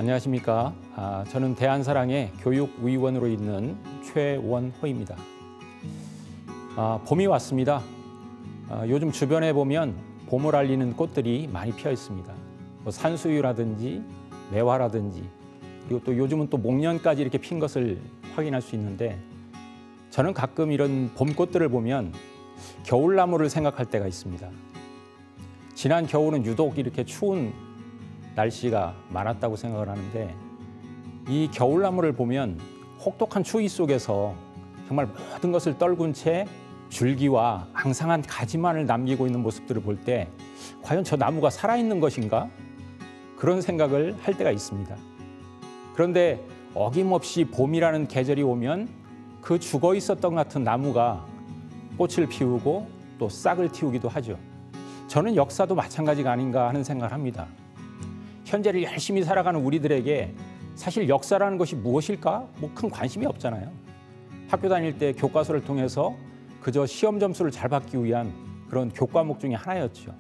안녕하십니까. 저는 대한사랑의 교육위원으로 있는 최원호입니다. 봄이 왔습니다. 요즘 주변에 보면 봄을 알리는 꽃들이 많이 피어 있습니다. 산수유라든지 매화라든지, 그리고 또 요즘은 또 목련까지 이렇게 핀 것을 확인할 수 있는데, 저는 가끔 이런 봄꽃들을 보면 겨울나무를 생각할 때가 있습니다. 지난 겨울은 유독 이렇게 추운 날씨가 많았다고 생각을 하는데, 이 겨울나무를 보면 혹독한 추위 속에서 정말 모든 것을 떨군 채 줄기와 앙상한 가지만을 남기고 있는 모습들을 볼 때 과연 저 나무가 살아있는 것인가? 그런 생각을 할 때가 있습니다. 그런데 어김없이 봄이라는 계절이 오면 그 죽어 있었던 같은 나무가 꽃을 피우고 또 싹을 틔우기도 하죠. 저는 역사도 마찬가지가 아닌가 하는 생각을 합니다. 현재를 열심히 살아가는 우리들에게 사실 역사라는 것이 무엇일까? 큰 관심이 없잖아요. 학교 다닐 때 교과서를 통해서 그저 시험 점수를 잘 받기 위한 그런 교과목 중에 하나였죠.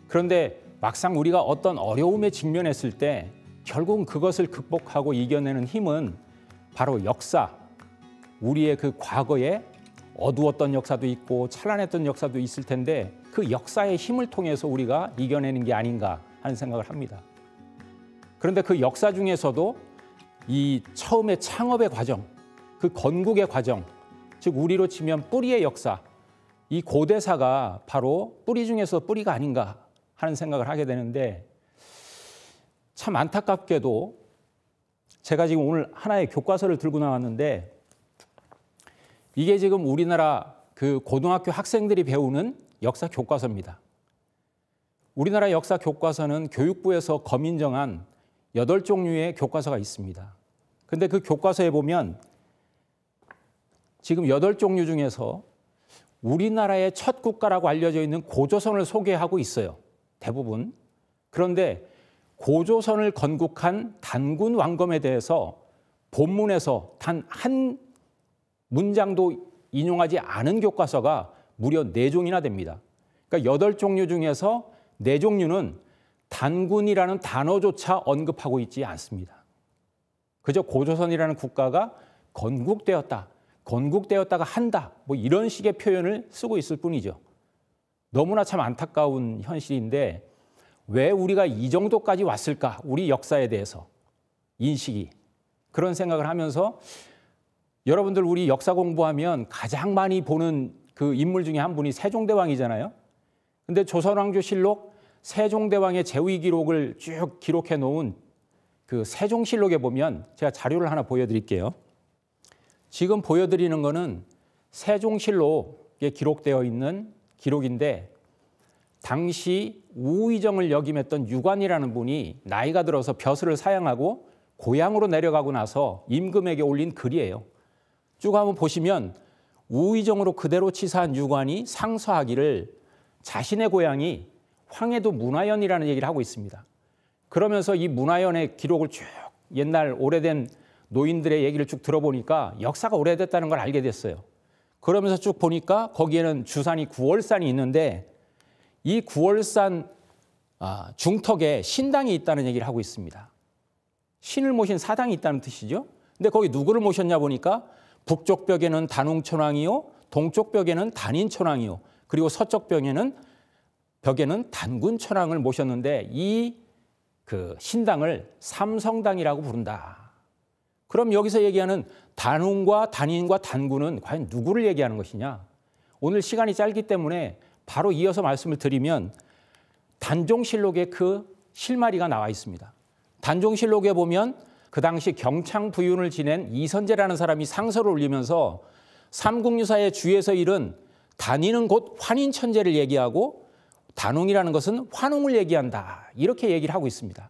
그런데 막상 우리가 어떤 어려움에 직면했을 때 결국은 그것을 극복하고 이겨내는 힘은 바로 역사, 우리의 그 과거에 어두웠던 역사도 있고 찬란했던 역사도 있을 텐데 그 역사의 힘을 통해서 우리가 이겨내는 게 아닌가 하는 생각을 합니다. 그런데 그 역사 중에서도 이 처음의 창업의 과정, 그 건국의 과정, 즉 우리로 치면 뿌리의 역사, 이 고대사가 바로 뿌리 중에서 뿌리가 아닌가 하는 생각을 하게 되는데, 참 안타깝게도 제가 지금 오늘 하나의 교과서를 들고 나왔는데, 이게 지금 우리나라 그 고등학교 학생들이 배우는 역사 교과서입니다. 우리나라 역사 교과서는 교육부에서 검인정한 8종류의 교과서가 있습니다. 근데 그 교과서에 보면 지금 8종류 중에서 우리나라의 첫 국가라고 알려져 있는 고조선을 소개하고 있어요. 대부분. 그런데 고조선을 건국한 단군 왕검에 대해서 본문에서 단 한 문장도 인용하지 않은 교과서가 무려 4종이나 됩니다. 그러니까 8종류 중에서 4종류는 단군이라는 단어조차 언급하고 있지 않습니다. 그저 고조선이라는 국가가 건국되었다가 한다, 이런 식의 표현을 쓰고 있을 뿐이죠. 너무나 참 안타까운 현실인데 왜 우리가 이 정도까지 왔을까? 우리 역사에 대해서 인식이. 그런 생각을 하면서 여러분들 우리 역사 공부하면 가장 많이 보는 그 인물 중에 한 분이 세종대왕이잖아요. 근데 조선왕조실록 세종대왕의 재위 기록을 쭉 기록해 놓은 그 세종실록에 보면 제가 자료를 하나 보여드릴게요. 지금 보여드리는 거는 세종실록에 기록되어 있는 기록인데, 당시 우의정을 역임했던 유관이라는 분이 나이가 들어서 벼슬을 사양하고 고향으로 내려가고 나서 임금에게 올린 글이에요. 쭉 한번 보시면 우의정으로 그대로 치사한 유관이 상서하기를 자신의 고향이 황해도 문화연이라는 얘기를 하고 있습니다. 그러면서 이 문화연의 기록을 쭉 옛날 오래된 노인들의 얘기를 쭉 들어보니까 역사가 오래됐다는 걸 알게 됐어요. 그러면서 쭉 보니까 거기에는 주산이 구월산이 있는데 이 구월산 중턱에 신당이 있다는 얘기를 하고 있습니다. 신을 모신 사당이 있다는 뜻이죠. 근데 거기 누구를 모셨냐 보니까 북쪽 벽에는 단웅천왕이요, 동쪽 벽에는 단인천왕이요, 그리고 서쪽 벽에는 단군천왕을 모셨는데 이 그 신당을 삼성당이라고 부른다. 그럼 여기서 얘기하는 단웅과 단인과 단군은 과연 누구를 얘기하는 것이냐? 오늘 시간이 짧기 때문에 바로 이어서 말씀을 드리면 단종실록에 그 실마리가 나와 있습니다. 단종실록에 보면 그 당시 경창부윤을 지낸 이선제라는 사람이 상서를 올리면서 삼국유사의 주에서 이른 단인은 곧 환인천재를 얘기하고 단웅이라는 것은 환웅을 얘기한다, 이렇게 얘기를 하고 있습니다.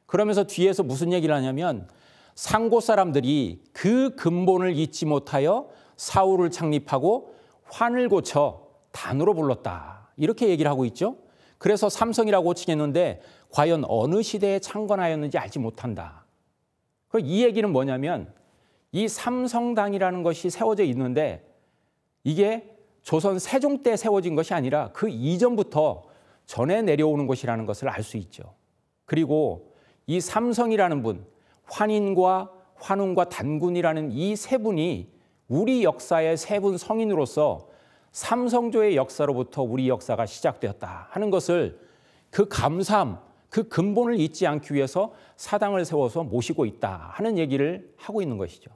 그러면서 뒤에서 무슨 얘기를 하냐면 상고 사람들이 그 근본을 잊지 못하여 사후를 창립하고 환을 고쳐 단으로 불렀다, 이렇게 얘기를 하고 있죠. 그래서 삼성이라고 칭했는데 과연 어느 시대에 창건하였는지 알지 못한다. 이 얘기는 뭐냐면 이 삼성당이라는 것이 세워져 있는데 이게 조선 세종 때 세워진 것이 아니라 그 이전부터 전해 내려오는 것이라는 것을 알 수 있죠. 그리고 이 삼성이라는 분, 환인과 환웅과 단군이라는 이 세 분이 우리 역사의 세 분 성인으로서 삼성조의 역사로부터 우리 역사가 시작되었다 하는 것을 그 감사함, 그 근본을 잊지 않기 위해서 사당을 세워서 모시고 있다 하는 얘기를 하고 있는 것이죠.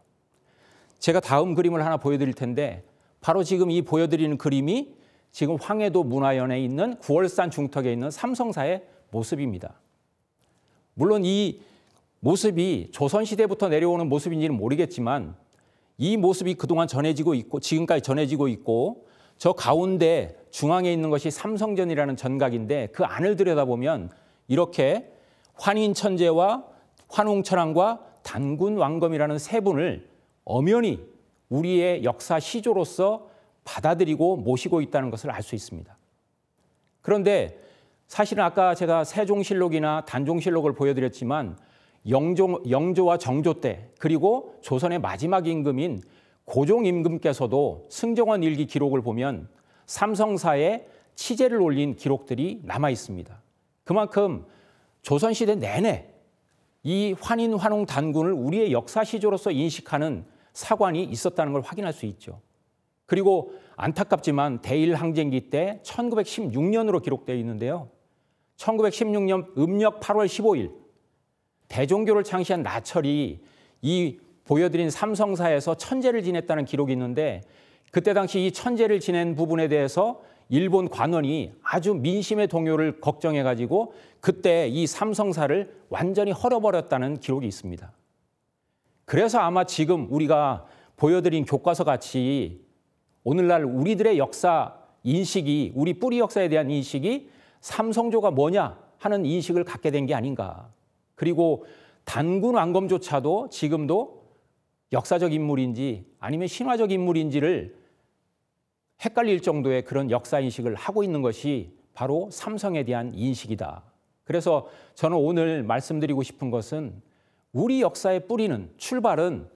제가 다음 그림을 하나 보여드릴 텐데 바로 지금 이 보여드리는 그림이 지금 황해도 문화연에 있는 구월산 중턱에 있는 삼성사의 모습입니다. 물론 이 모습이 조선시대부터 내려오는 모습인지는 모르겠지만 이 모습이 그동안 전해지고 있고 지금까지 전해지고 있고 저 가운데 중앙에 있는 것이 삼성전이라는 전각인데 그 안을 들여다보면 이렇게 환인천재와 환웅천왕과 단군왕검이라는 세 분을 엄연히 우리의 역사 시조로서 받아들이고 모시고 있다는 것을 알 수 있습니다. 그런데 사실은 아까 제가 세종실록이나 단종실록을 보여드렸지만 영조와 정조 때 그리고 조선의 마지막 임금인 고종 임금께서도 승정원 일기 기록을 보면 삼성사에 치제를 올린 기록들이 남아 있습니다. 그만큼 조선시대 내내 이 환인, 환웅, 단군을 우리의 역사 시조로서 인식하는 사관이 있었다는 걸 확인할 수 있죠. 그리고 안타깝지만 대일항쟁기 때 1916년으로 기록되어 있는데요. 1916년 음력 8월 15일 대종교를 창시한 나철이 이 보여드린 삼성사에서 천제를 지냈다는 기록이 있는데 그때 당시 이 천제를 지낸 부분에 대해서 일본 관원이 아주 민심의 동요를 걱정해가지고 그때 이 삼성사를 완전히 헐어버렸다는 기록이 있습니다. 그래서 아마 지금 우리가 보여드린 교과서 같이 오늘날 우리들의 역사 인식이 우리 뿌리 역사에 대한 인식이 삼성조가 뭐냐 하는 인식을 갖게 된 게 아닌가. 그리고 단군 왕검조차도 지금도 역사적 인물인지 아니면 신화적 인물인지를 헷갈릴 정도의 그런 역사 인식을 하고 있는 것이 바로 삼성에 대한 인식이다. 그래서 저는 오늘 말씀드리고 싶은 것은 우리 역사의 뿌리는 출발은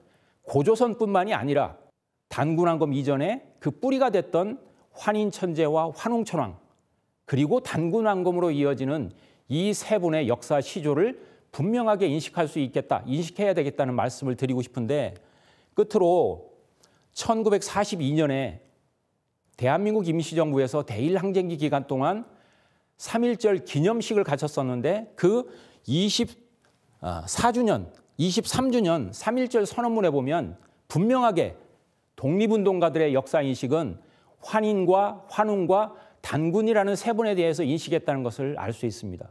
고조선뿐만이 아니라 단군왕검 이전에 그 뿌리가 됐던 환인천재와 환웅천왕 그리고 단군왕검으로 이어지는 이 세 분의 역사 시조를 분명하게 인식할 수 있겠다, 인식해야 되겠다는 말씀을 드리고 싶은데 끝으로 1942년에 대한민국 임시정부에서 대일항쟁기 기간 동안 3.1절 기념식을 가졌었는데 그 23주년 3.1절 선언문에 보면 분명하게 독립운동가들의 역사인식은 환인과 환웅과 단군이라는 세 분에 대해서 인식했다는 것을 알 수 있습니다.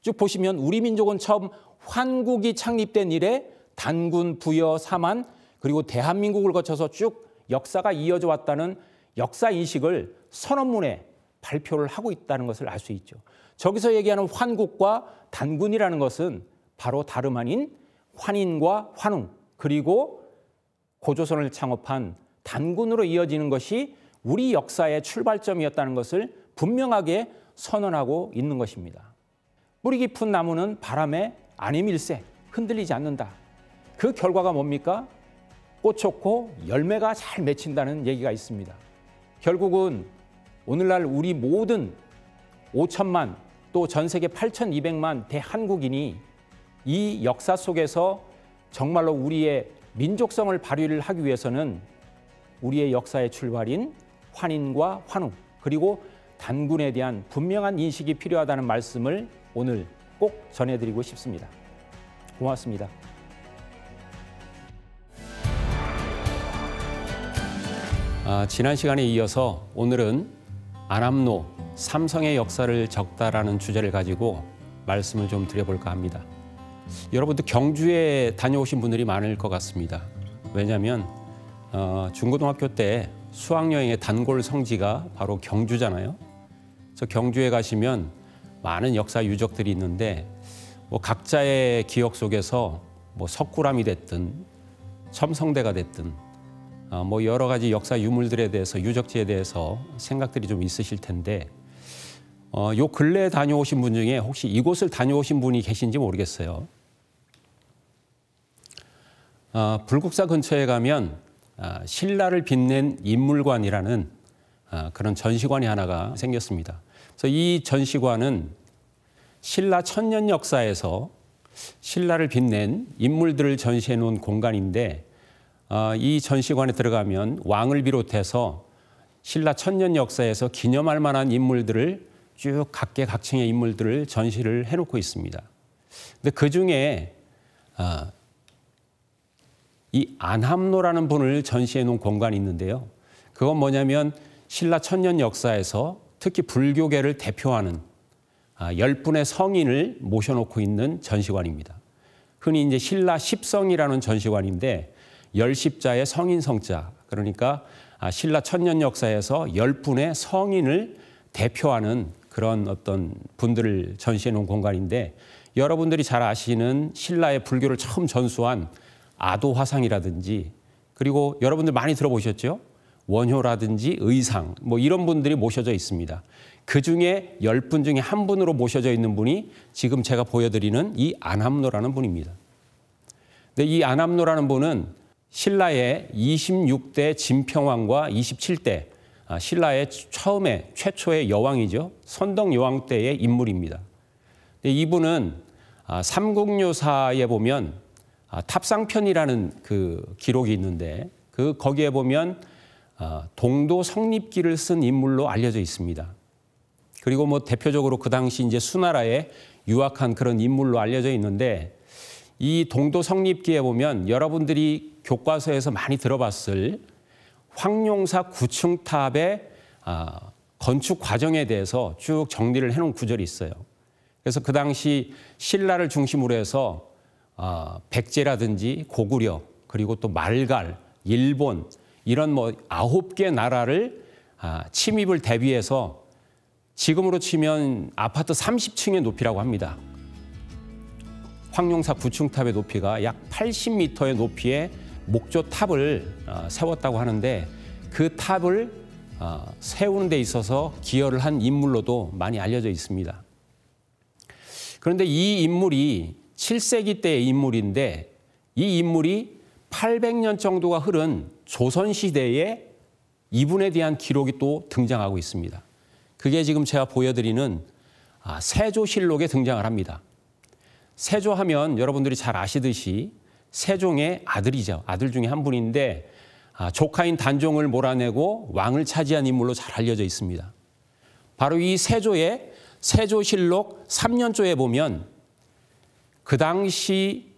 쭉 보시면 우리 민족은 처음 환국이 창립된 이래 단군, 부여, 사만 그리고 대한민국을 거쳐서 쭉 역사가 이어져 왔다는 역사인식을 선언문에 발표를 하고 있다는 것을 알 수 있죠. 저기서 얘기하는 환국과 단군이라는 것은 바로 다름 아닌 환인과 환웅 그리고 고조선을 창업한 단군으로 이어지는 것이 우리 역사의 출발점이었다는 것을 분명하게 선언하고 있는 것입니다. 뿌리 깊은 나무는 바람에 안이밀세 흔들리지 않는다. 그 결과가 뭡니까? 꽃 좋고 열매가 잘 맺힌다는 얘기가 있습니다. 결국은 오늘날 우리 모든 5천만 또 전 세계 8,200만 대한국인이 이 역사 속에서 정말로 우리의 민족성을 발휘를 하기 위해서는 우리의 역사의 출발인 환인과 환웅 그리고 단군에 대한 분명한 인식이 필요하다는 말씀을 오늘 꼭 전해드리고 싶습니다. 고맙습니다. 지난 시간에 이어서 오늘은 안암로 삼성의 역사를 적다라는 주제를 가지고 말씀을 좀 드려볼까 합니다. 여러분도 경주에 다녀오신 분들이 많을 것 같습니다. 왜냐하면 중고등학교 때 수학여행의 단골 성지가 바로 경주잖아요. 그래서 경주에 가시면 많은 역사 유적들이 있는데 각자의 기억 속에서 석굴암이 됐든 첨성대가 됐든 여러 가지 역사 유물들에 대해서 유적지에 대해서 생각들이 좀 있으실 텐데 요 근래에 다녀오신 분 중에 혹시 이곳을 다녀오신 분이 계신지 모르겠어요. 불국사 근처에 가면 신라를 빛낸 인물관이라는 그런 전시관이 하나가 생겼습니다. 그래서 이 전시관은 신라 천년 역사에서 신라를 빛낸 인물들을 전시해 놓은 공간인데 이 전시관에 들어가면 왕을 비롯해서 신라 천년 역사에서 기념할 만한 인물들을 쭉 각계각층의 인물들을 전시를 해놓고 있습니다. 근데 그중에 이 안함노라는 분을 전시해 놓은 공간이 있는데요. 그건 뭐냐면 신라 천년 역사에서 특히 불교계를 대표하는 10분의 성인을 모셔놓고 있는 전시관입니다. 흔히 이제 신라 십성이라는 전시관인데 열십자의 성인성자, 그러니까 신라 천년 역사에서 10분의 성인을 대표하는 그런 어떤 분들을 전시해 놓은 공간인데, 여러분들이 잘 아시는 신라의 불교를 처음 전수한 아도화상이라든지, 그리고 여러분들 많이 들어보셨죠? 원효라든지 의상, 뭐 이런 분들이 모셔져 있습니다. 그중에 10분 중에 한 분으로 모셔져 있는 분이 지금 제가 보여드리는 이 안함노라는 분입니다. 근데 이 안함노라는 분은 신라의 26대 진평왕과 27대 신라의 최초의 여왕이죠. 선덕 여왕 때의 인물입니다. 근데 이분은 삼국유사에 보면 탑상편이라는 그 기록이 있는데 거기에 보면 동도 성립기를 쓴 인물로 알려져 있습니다. 그리고 뭐 대표적으로 그 당시 이제 수나라에 유학한 그런 인물로 알려져 있는데, 이 동도 성립기에 보면 여러분들이 교과서에서 많이 들어봤을 황룡사 구층탑의 건축 과정에 대해서 쭉 정리를 해놓은 구절이 있어요. 그래서 그 당시 신라를 중심으로 해서 백제라든지 고구려, 그리고 또 말갈, 일본 이런 뭐 9개 나라를 침입을 대비해서 지금으로 치면 아파트 30층의 높이라고 합니다. 황룡사 구층탑의 높이가 약 80m의 높이의 목조탑을 세웠다고 하는데, 그 탑을 세우는 데 있어서 기여를 한 인물로도 많이 알려져 있습니다. 그런데 이 인물이 7세기 때의 인물인데, 이 인물이 800년 정도가 흐른 조선시대에 이분에 대한 기록이 또 등장하고 있습니다. 그게 지금 제가 보여드리는 세조실록에 등장을 합니다. 세조하면 여러분들이 잘 아시듯이 세종의 아들이죠. 아들 중에 한 분인데 조카인 단종을 몰아내고 왕을 차지한 인물로 잘 알려져 있습니다. 바로 이 세조의 세조실록 3년조에 보면 그 당시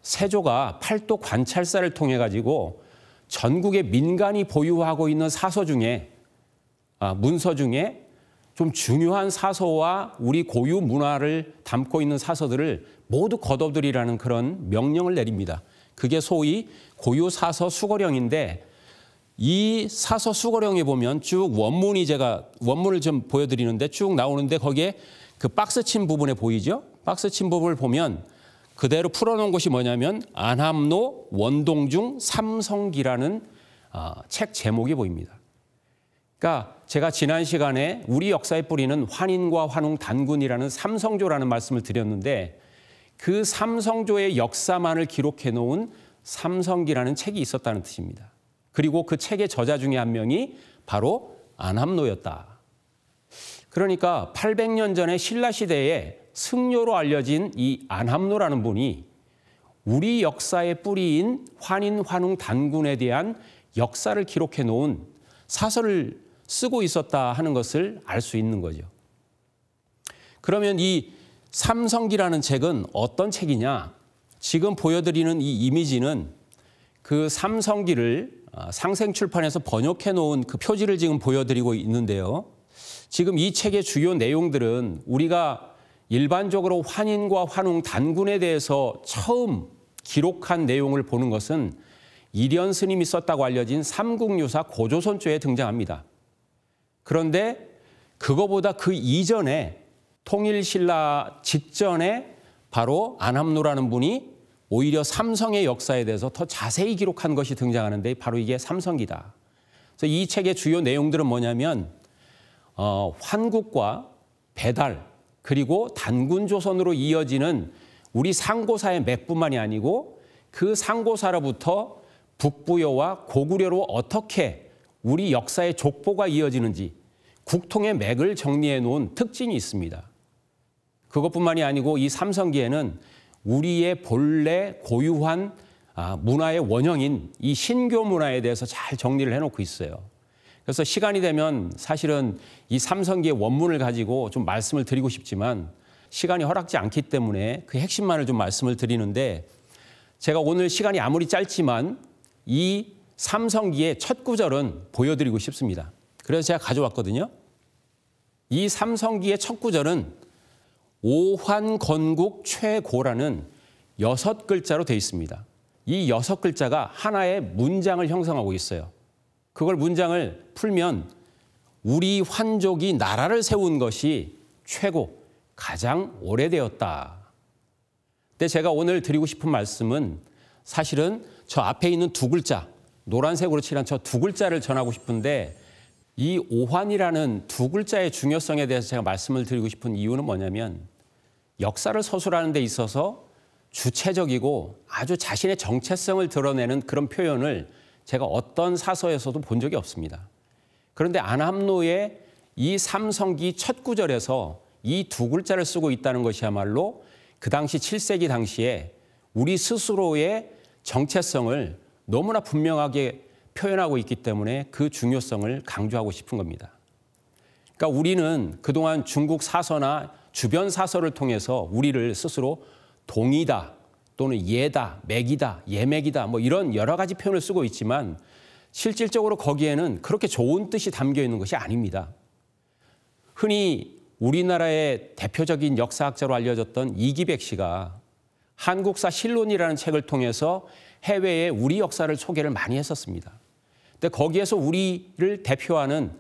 세조가 팔도 관찰사를 통해 가지고 전국의 민간이 보유하고 있는 사서 중에 문서 중에 좀 중요한 사서와 우리 고유 문화를 담고 있는 사서들을 모두 거둬들이라는 그런 명령을 내립니다. 그게 소위 고유 사서 수거령인데, 이 사서 수거령에 보면 쭉 원문이, 제가 원문을 좀 보여드리는데 쭉 나오는데, 거기에 그 박스 친 부분에 보이죠? 박스 친 부분을 보면 그대로 풀어놓은 것이 뭐냐면 안함노 원동중 삼성기라는 책 제목이 보입니다. 그러니까 제가 지난 시간에 우리 역사의 뿌리는 환인과 환웅 단군이라는 삼성조라는 말씀을 드렸는데, 그 삼성조의 역사만을 기록해 놓은 삼성기라는 책이 있었다는 뜻입니다. 그리고 그 책의 저자 중에 한 명이 바로 안함노였다. 그러니까 800년 전에 신라시대에 승려로 알려진 이 안함노라는 분이 우리 역사의 뿌리인 환인, 환웅 단군에 대한 역사를 기록해 놓은 사설을 쓰고 있었다 하는 것을 알 수 있는 거죠. 그러면 이 삼성기라는 책은 어떤 책이냐? 지금 보여드리는 이 이미지는 그 삼성기를 상생출판에서 번역해 놓은 그 표지를 지금 보여드리고 있는데요. 지금 이 책의 주요 내용들은 우리가 일반적으로 환인과 환웅 단군에 대해서 처음 기록한 내용을 보는 것은 이련 스님이 썼다고 알려진 삼국유사 고조선조에 등장합니다. 그런데 그거보다 그 이전에 통일신라 직전에 바로 안함노라는 분이 오히려 삼성의 역사에 대해서 더 자세히 기록한 것이 등장하는데, 바로 이게 삼성기다. 그래서 이 책의 주요 내용들은 뭐냐면 환국과 배달, 그리고 단군조선으로 이어지는 우리 상고사의 맥뿐만이 아니고 그 상고사로부터 북부여와 고구려로 어떻게 우리 역사의 족보가 이어지는지 국통의 맥을 정리해 놓은 특징이 있습니다. 그것뿐만이 아니고 이 삼성기에는 우리의 본래 고유한 문화의 원형인 이 신교 문화에 대해서 잘 정리를 해놓고 있어요. 그래서 시간이 되면 사실은 이 삼성기의 원문을 가지고 좀 말씀을 드리고 싶지만 시간이 허락지 않기 때문에 그 핵심만을 좀 말씀을 드리는데, 제가 오늘 시간이 아무리 짧지만 이 삼성기의 첫 구절은 보여드리고 싶습니다. 그래서 제가 가져왔거든요. 이 삼성기의 첫 구절은 오환건국 최고라는 6글자로 되어 있습니다. 이 6글자가 하나의 문장을 형성하고 있어요. 그걸 문장을 풀면 우리 환족이 나라를 세운 것이 최고, 가장 오래되었다. 근데 제가 오늘 드리고 싶은 말씀은 사실은 저 앞에 있는 2글자, 노란색으로 칠한 저 2글자를 전하고 싶은데, 이 오환이라는 2글자의 중요성에 대해서 제가 말씀을 드리고 싶은 이유는 뭐냐면, 역사를 서술하는 데 있어서 주체적이고 아주 자신의 정체성을 드러내는 그런 표현을 제가 어떤 사서에서도 본 적이 없습니다. 그런데 안함노의 이 삼성기 첫 구절에서 이 2글자를 쓰고 있다는 것이야말로 그 당시 7세기 당시에 우리 스스로의 정체성을 너무나 분명하게 표현하고 있기 때문에 그 중요성을 강조하고 싶은 겁니다. 그러니까 우리는 그동안 중국 사서나 주변 사서를 통해서 우리를 스스로 동이다 또는 예다, 맥이다, 예맥이다 뭐 이런 여러 가지 표현을 쓰고 있지만 실질적으로 거기에는 그렇게 좋은 뜻이 담겨 있는 것이 아닙니다. 흔히 우리나라의 대표적인 역사학자로 알려졌던 이기백 씨가 한국사 실론이라는 책을 통해서 해외에 우리 역사를 소개를 많이 했었습니다. 근데 거기에서 우리를 대표하는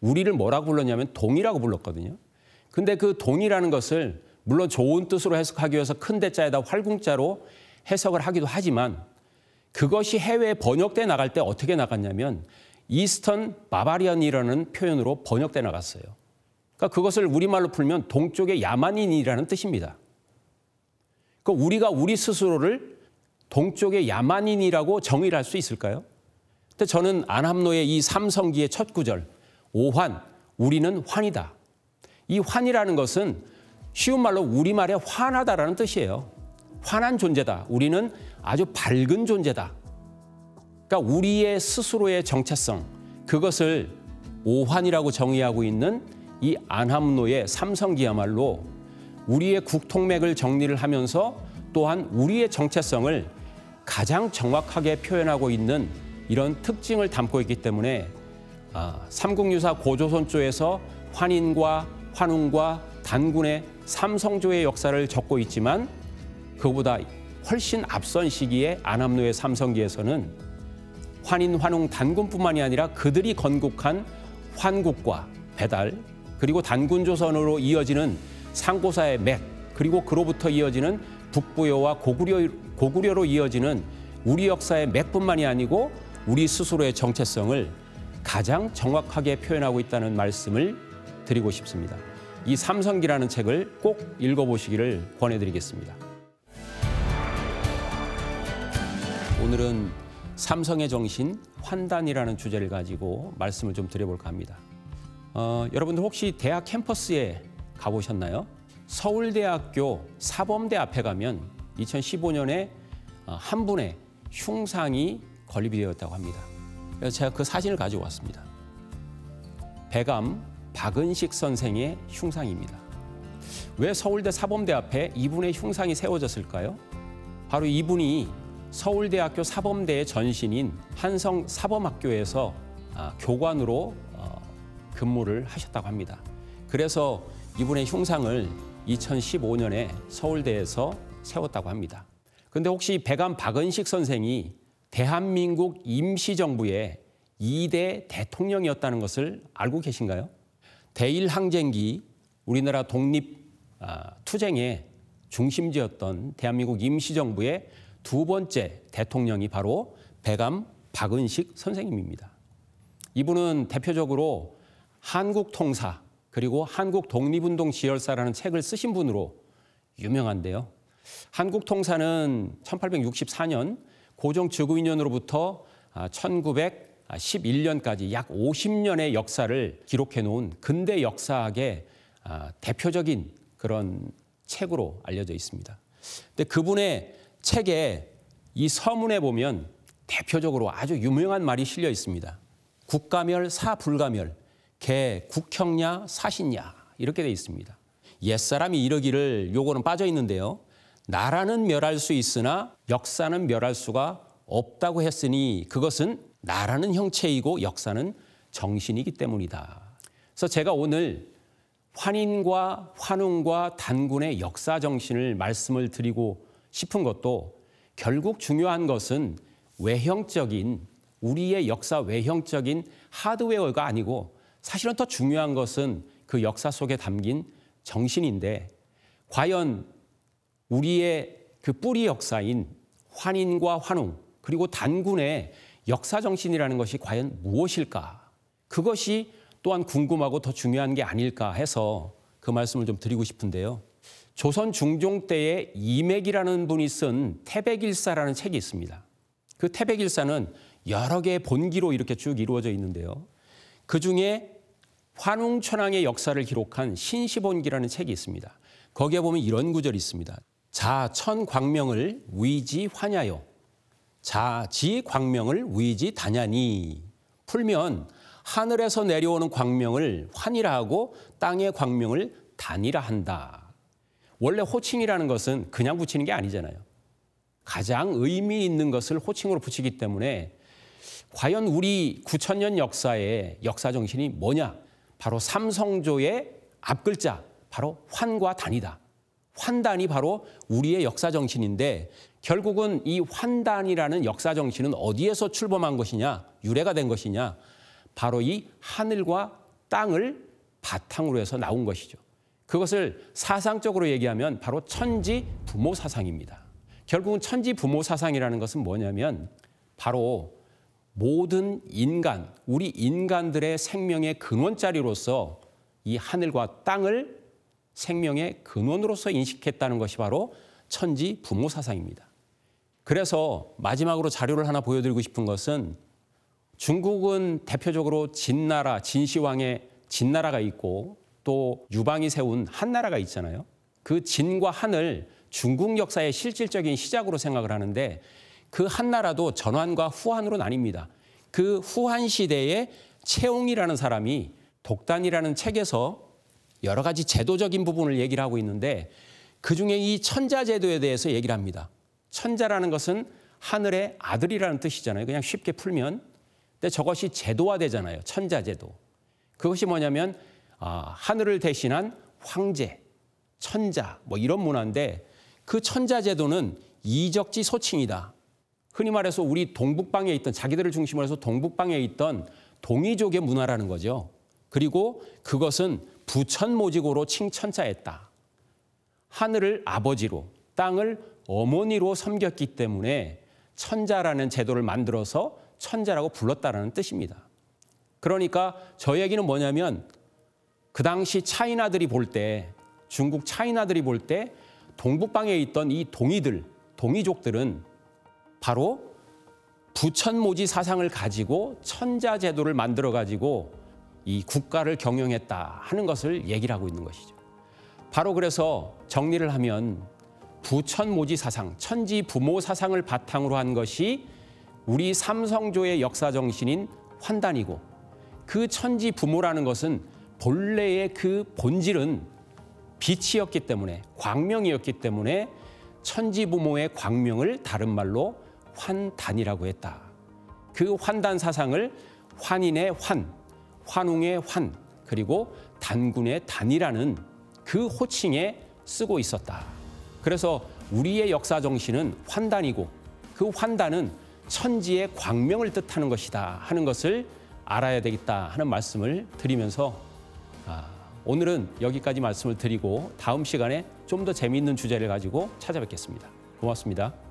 우리를 뭐라고 불렀냐면 동이라고 불렀거든요. 근데 그 동이라는 것을 물론 좋은 뜻으로 해석하기 위해서 큰 대자에다 활궁자로 해석을 하기도 하지만 그것이 해외에 번역돼 나갈 때 어떻게 나갔냐면 이스턴 바바리안이라는 표현으로 번역돼 나갔어요. 그러니까 그것을 우리말로 풀면 동쪽의 야만인이라는 뜻입니다. 그러니까 우리가 우리 스스로를 동쪽의 야만인이라고 정의를 할 수 있을까요? 근데 저는 안함노의 이 삼성기의 첫 구절, 오환, 우리는 환이다. 이 환이라는 것은 쉬운 말로 우리말에 환하다라는 뜻이에요. 환한 존재다. 우리는 아주 밝은 존재다. 그러니까 우리의 스스로의 정체성, 그것을 오환이라고 정의하고 있는 이 안함노의 삼성기야말로 우리의 국통맥을 정리를 하면서 또한 우리의 정체성을 가장 정확하게 표현하고 있는 이런 특징을 담고 있기 때문에 삼국유사 고조선조에서 환인과 환웅과 단군의 삼성조의 역사를 적고 있지만 그보다 훨씬 앞선 시기에 안함노의 삼성기에서는 환인, 환웅, 단군뿐만이 아니라 그들이 건국한 환국과 배달, 그리고 단군조선으로 이어지는 상고사의 맥, 그리고 그로부터 이어지는 북부여와 고구려로 이어지는 우리 역사의 맥뿐만이 아니고 우리 스스로의 정체성을 가장 정확하게 표현하고 있다는 말씀을 드리고 싶습니다. 이 삼성기라는 책을 꼭 읽어보시기를 권해드리겠습니다. 오늘은 삼성의 정신, 환단이라는 주제를 가지고 말씀을 좀 드려볼까 합니다. 여러분들 혹시 대학 캠퍼스에 가보셨나요? 서울대학교 사범대 앞에 가면 2015년에 한 분의 흉상이 건립이 되었다고 합니다. 그래서 제가 그 사진을 가지고 왔습니다. 배감 박은식 선생의 흉상입니다. 왜 서울대 사범대 앞에 이분의 흉상이 세워졌을까요? 바로 이분이 서울대학교 사범대의 전신인 한성 사범학교에서 교관으로 근무를 하셨다고 합니다. 그래서 이분의 흉상을 2015년에 서울대에서 세웠다고 합니다. 그런데 혹시 배감 박은식 선생이 대한민국 임시정부의 2대 대통령이었다는 것을 알고 계신가요? 대일항쟁기 우리나라 독립투쟁의 중심지였던 대한민국 임시정부의 두 번째 대통령이 바로 배감 박은식 선생님입니다. 이분은 대표적으로 한국통사 그리고 한국독립운동 지열사라는 책을 쓰신 분으로 유명한데요. 한국통사는 1864년 고종즉위년으로부터 1911년까지 약 50년의 역사를 기록해 놓은 근대 역사학의 대표적인 그런 책으로 알려져 있습니다. 근데 그분의 책에 이 서문에 보면 대표적으로 아주 유명한 말이 실려 있습니다. 국가멸 사불가멸 개 국형냐 사신냐 이렇게 돼 있습니다. 옛사람이 이러기를 요거는 빠져 있는데요. 나라는 멸할 수 있으나 역사는 멸할 수가 없다고 했으니 그것은 나라는 형체이고 역사는 정신이기 때문이다. 그래서 제가 오늘 환인과 환웅과 단군의 역사 정신을 말씀을 드리고 싶은 것도 결국 중요한 것은 외형적인 우리의 역사 외형적인 하드웨어가 아니고 사실은 더 중요한 것은 그 역사 속에 담긴 정신인데 과연 우리의 그 뿌리 역사인 환인과 환웅 그리고 단군의 역사 정신이라는 것이 과연 무엇일까? 그것이 또한 궁금하고 더 중요한 게 아닐까 해서 그 말씀을 좀 드리고 싶은데요. 조선 중종 때에 이맥이라는 분이 쓴 태백일사라는 책이 있습니다. 그 태백일사는 여러 개의 본기로 이렇게 쭉 이루어져 있는데요. 그중에 환웅천왕의 역사를 기록한 신시본기라는 책이 있습니다. 거기에 보면 이런 구절이 있습니다. 자천광명을 위지환야요. 자지광명을 위지단야니. 풀면 하늘에서 내려오는 광명을 환이라 하고 땅의 광명을 단이라 한다. 원래 호칭이라는 것은 그냥 붙이는 게 아니잖아요. 가장 의미 있는 것을 호칭으로 붙이기 때문에 과연 우리 9,000년 역사의 역사 정신이 뭐냐? 바로 삼성조의 앞글자, 바로 환과 단이다. 환단이 바로 우리의 역사 정신인데 결국은 이 환단이라는 역사 정신은 어디에서 출범한 것이냐, 유래가 된 것이냐? 바로 이 하늘과 땅을 바탕으로 해서 나온 것이죠. 그것을 사상적으로 얘기하면 바로 천지 부모 사상입니다. 결국은 천지 부모 사상이라는 것은 뭐냐면 바로 모든 인간, 우리 인간들의 생명의 근원자리로서 이 하늘과 땅을 생명의 근원으로서 인식했다는 것이 바로 천지 부모 사상입니다. 그래서 마지막으로 자료를 하나 보여드리고 싶은 것은 중국은 대표적으로 진나라, 진시황의 진나라가 있고 또 유방이 세운 한나라가 있잖아요. 그 진과 한을 중국 역사의 실질적인 시작으로 생각을 하는데 그 한나라도 전환과 후한으로 나뉩니다. 그 후한 시대에 채옹이라는 사람이 독단이라는 책에서 여러 가지 제도적인 부분을 얘기를 하고 있는데 그중에 이 천자제도에 대해서 얘기를 합니다. 천자라는 것은 하늘의 아들이라는 뜻이잖아요. 그냥 쉽게 풀면. 근데 저것이 제도화되잖아요. 천자제도. 그것이 뭐냐면 하늘을 대신한 황제, 천자 뭐 이런 문화인데 그 천자제도는 이적지 소칭이다. 흔히 말해서 우리 동북방에 있던 자기들을 중심으로 해서 동북방에 있던 동이족의 문화라는 거죠. 그리고 그것은 부천모직으로 칭천자했다. 하늘을 아버지로 땅을 어머니로 섬겼기 때문에 천자라는 제도를 만들어서 천자라고 불렀다라는 뜻입니다. 그러니까 저 얘기는 뭐냐면 그 당시 차이나들이 볼 때 중국 차이나들이 볼 때 동북방에 있던 이 동이들, 동이족들은 바로 부천모지 사상을 가지고 천자 제도를 만들어 가지고 이 국가를 경영했다 하는 것을 얘기를 하고 있는 것이죠. 바로 그래서 정리를 하면 부천모지 사상, 천지 부모 사상을 바탕으로 한 것이 우리 삼성조의 역사 정신인 환단이고 그 천지 부모라는 것은 본래의 그 본질은 빛이었기 때문에 광명이었기 때문에 천지 부모의 광명을 다른 말로 환단이라고 했다. 그 환단 사상을 환인의 환, 환웅의 환, 그리고 단군의 단이라는 그 호칭에 쓰고 있었다. 그래서 우리의 역사 정신은 환단이고 그 환단은 천지의 광명을 뜻하는 것이다 하는 것을 알아야 되겠다 하는 말씀을 드리면서 오늘은 여기까지 말씀을 드리고 다음 시간에 좀 더 재미있는 주제를 가지고 찾아뵙겠습니다. 고맙습니다.